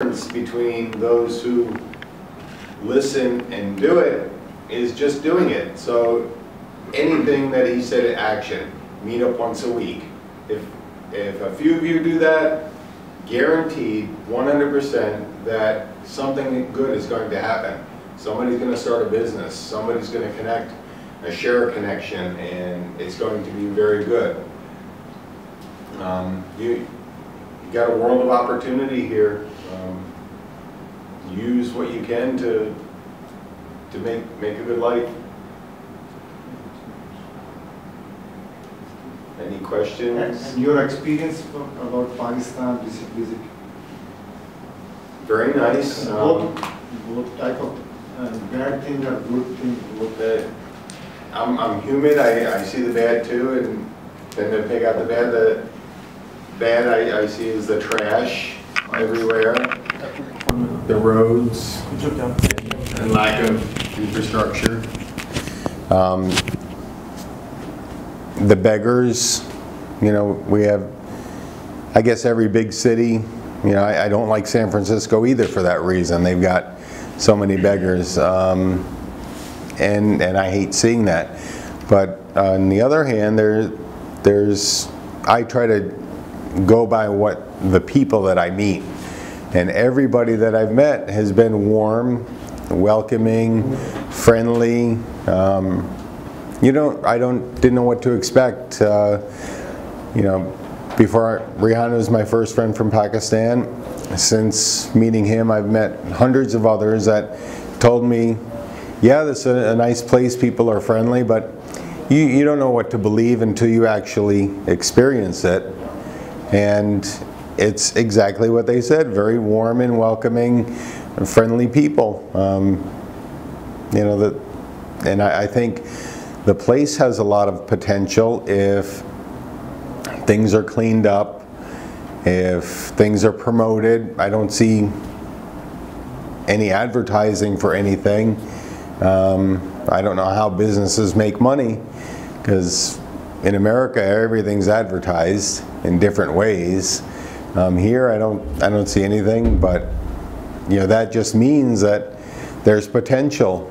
difference between those who listen and do it is just doing it. So anything that he said, action, meet up once a week. If a few of you do that, guaranteed 100% that something good is going to happen. Somebody's going to start a business, somebody's going to connect, share a connection, and it's going to be very good. You got a world of opportunity here. Use what you can to make a good life. Any questions? And your experience about Pakistan visit? Very nice. What type of bad thing or good thing? I'm human. I see the bad too, and then to pick out the bad. The bad I see is the trash everywhere, the roads, and lack of infrastructure. The beggars, you know, we have, I guess every big city, you know, I don't like San Francisco either for that reason. They've got so many beggars, and I hate seeing that. But on the other hand, I try to go by what the people that I meet. And everybody that I've met has been warm, welcoming, friendly. I didn't know what to expect. You know, before Rihanna was my first friend from Pakistan. Since meeting him, I've met hundreds of others that told me, yeah, this is a nice place, people are friendly, but you don't know what to believe until you actually experience it. And it's exactly what they said, very warm and welcoming, and friendly people. You know, and I think the place has a lot of potential if things are cleaned up, if things are promoted. I don't see any advertising for anything. I don't know how businesses make money, because in America everything's advertised in different ways. Here I don't see anything, but you know, that just means that there's potential.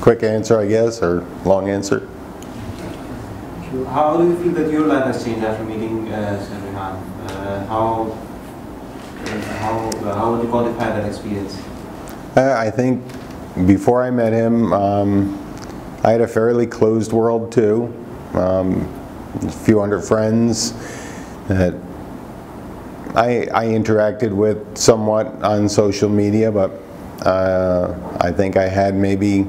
Quick answer, I guess, or long answer? How do you feel that your life has changed after meeting Rihanna? How would you qualify that experience? I think before I met him, I had a fairly closed world too. A few hundred friends that I interacted with somewhat on social media, but I think I had maybe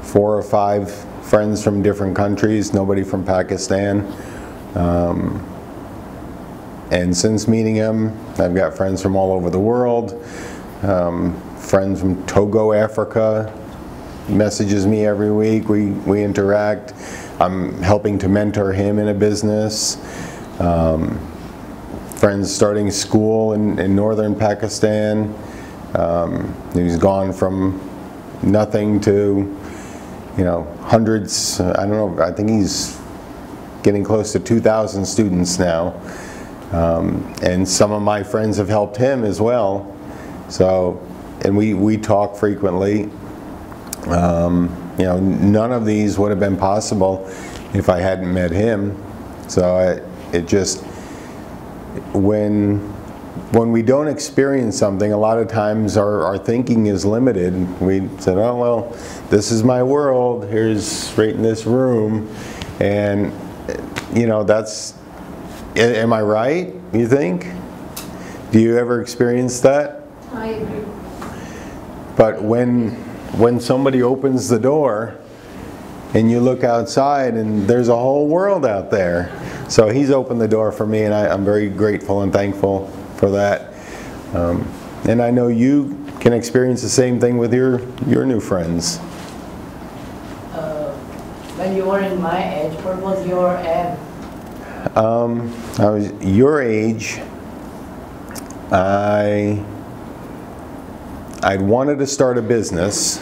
4 or 5 friends from different countries, nobody from Pakistan. And since meeting him, I've got friends from all over the world. Friends from Togo, Africa, messages me every week. We interact. I'm helping to mentor him in a business. Friends starting school in northern Pakistan. He's gone from nothing to, you know, hundreds. I don't know. I think he's getting close to 2,000 students now. And some of my friends have helped him as well. So, and we talk frequently. You know, none of these would have been possible if I hadn't met him. So it just, when we don't experience something, a lot of times our thinking is limited. We said, oh, well, this is my world, here's right in this room. And, you know, that's, am I right, you think? Do you ever experience that? I agree. But when somebody opens the door and you look outside and there's a whole world out there. So he's opened the door for me, and I'm very grateful and thankful for that. And I know you can experience the same thing with your new friends. When you were in my age, what was your aim? I was your age. I'd wanted to start a business,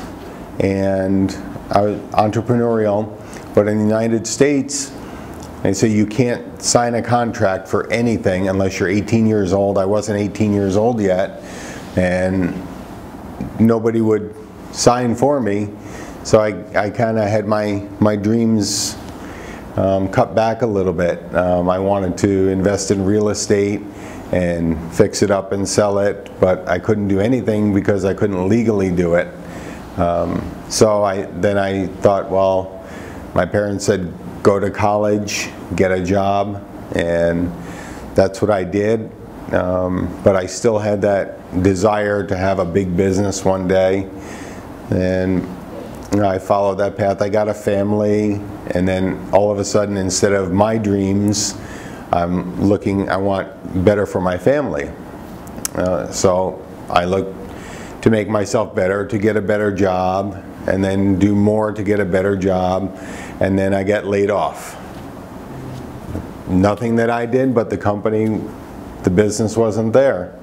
and I was entrepreneurial, but in the United States, And so you can't sign a contract for anything unless you're 18 years old. I wasn't 18 years old yet, and nobody would sign for me. So I kind of had my dreams cut back a little bit. I wanted to invest in real estate and fix it up and sell it, but I couldn't do anything because I couldn't legally do it. So then I thought, well, my parents said, go to college, get a job, and that's what I did. But I still had that desire to have a big business one day, and I followed that path. I got a family, and then all of a sudden, instead of my dreams, I want better for my family. So I looked to make myself better, to get a better job, and then do more to get a better job, and then I get laid off. Nothing that I did, but the company, the business wasn't there.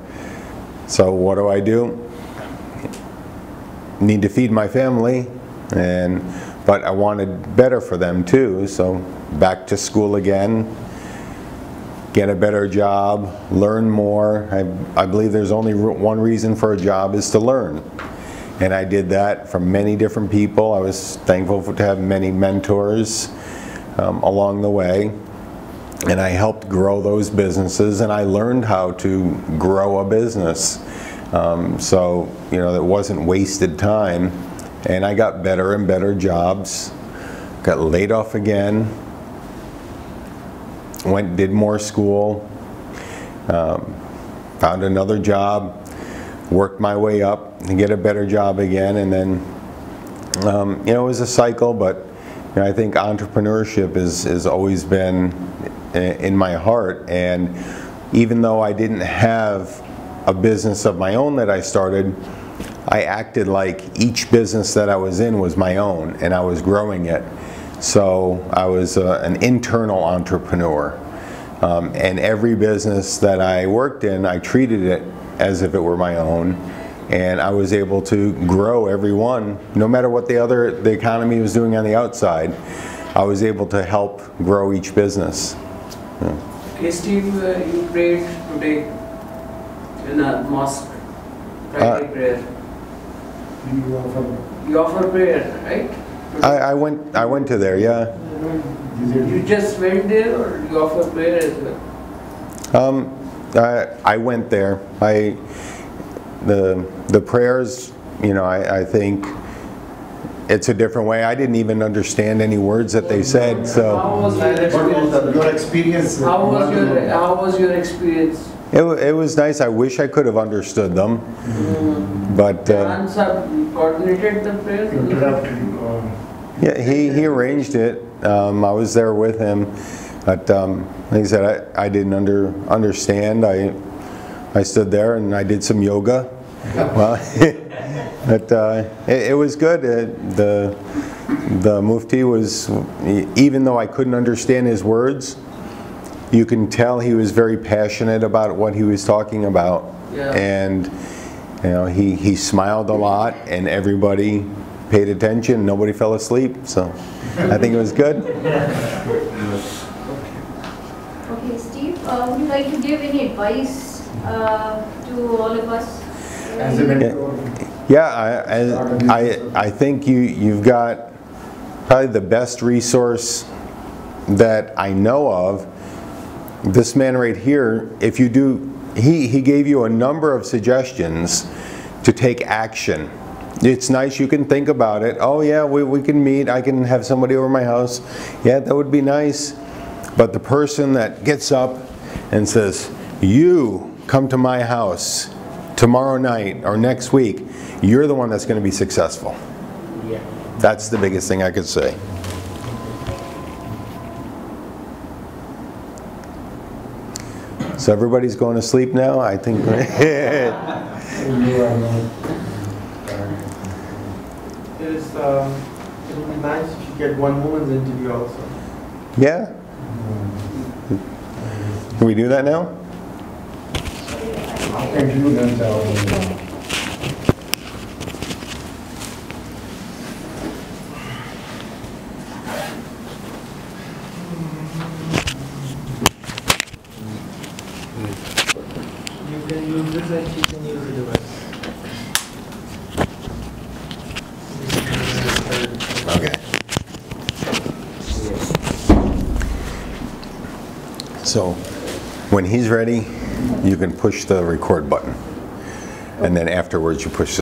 So what do? Need to feed my family, but I wanted better for them too, so back to school again, get a better job, learn more. I believe there's only one reason for a job is to learn. And I did that from many different people. I was thankful to have many mentors along the way. And I helped grow those businesses, and I learned how to grow a business. So, you know, that wasn't wasted time. And I got better and better jobs, got laid off again, did more school, found another job, worked my way up to get a better job again, and then, you know, it was a cycle, but you know, I think entrepreneurship has always been in my heart. And even though I didn't have a business of my own that I started, I acted like each business that I was in was my own, and I was growing it. So I was an internal entrepreneur. And every business that I worked in, I treated it as if it were my own. And I was able to grow every one, no matter what the economy was doing on the outside. I was able to help grow each business. Yeah. Okay, Steve, you prayed today in a mosque, Friday prayer. You offer prayer, right? I went to there, yeah. You just went there, or you offer prayer as well? I went there. The prayers, you know, I think it's a different way. I didn't even understand any words that they said. So How was your experience? How was your experience? it was nice. I wish I could have understood them, but Answer coordinated the prayer. yeah, he arranged it. I was there with him, but like I said, I didn't understand. I stood there and I did some yoga. Well, but it was good. The Mufti was, even though I couldn't understand his words, you can tell he was very passionate about what he was talking about. Yeah. And you know, he smiled a lot, and everybody paid attention. Nobody fell asleep. So I think it was good. Okay, Steve, would you like to give any advice to all of us? As a mentor. Yeah, I think you've got probably the best resource that I know of. This man right here, if you do, he gave you a number of suggestions to take action. It's nice, you can think about it. Oh yeah, we can meet, I can have somebody over my house. Yeah, that would be nice. But the person that gets up and says, you come to my house tomorrow night or next week, you're the one that's going to be successful. Yeah. That's the biggest thing I could say. So everybody's going to sleep now, I think. It would be nice if you get one woman's interview also. Yeah. Can we do that now? You can use this and she can use the device. Okay. So, when he's ready, you can push the record button. And then afterwards, you push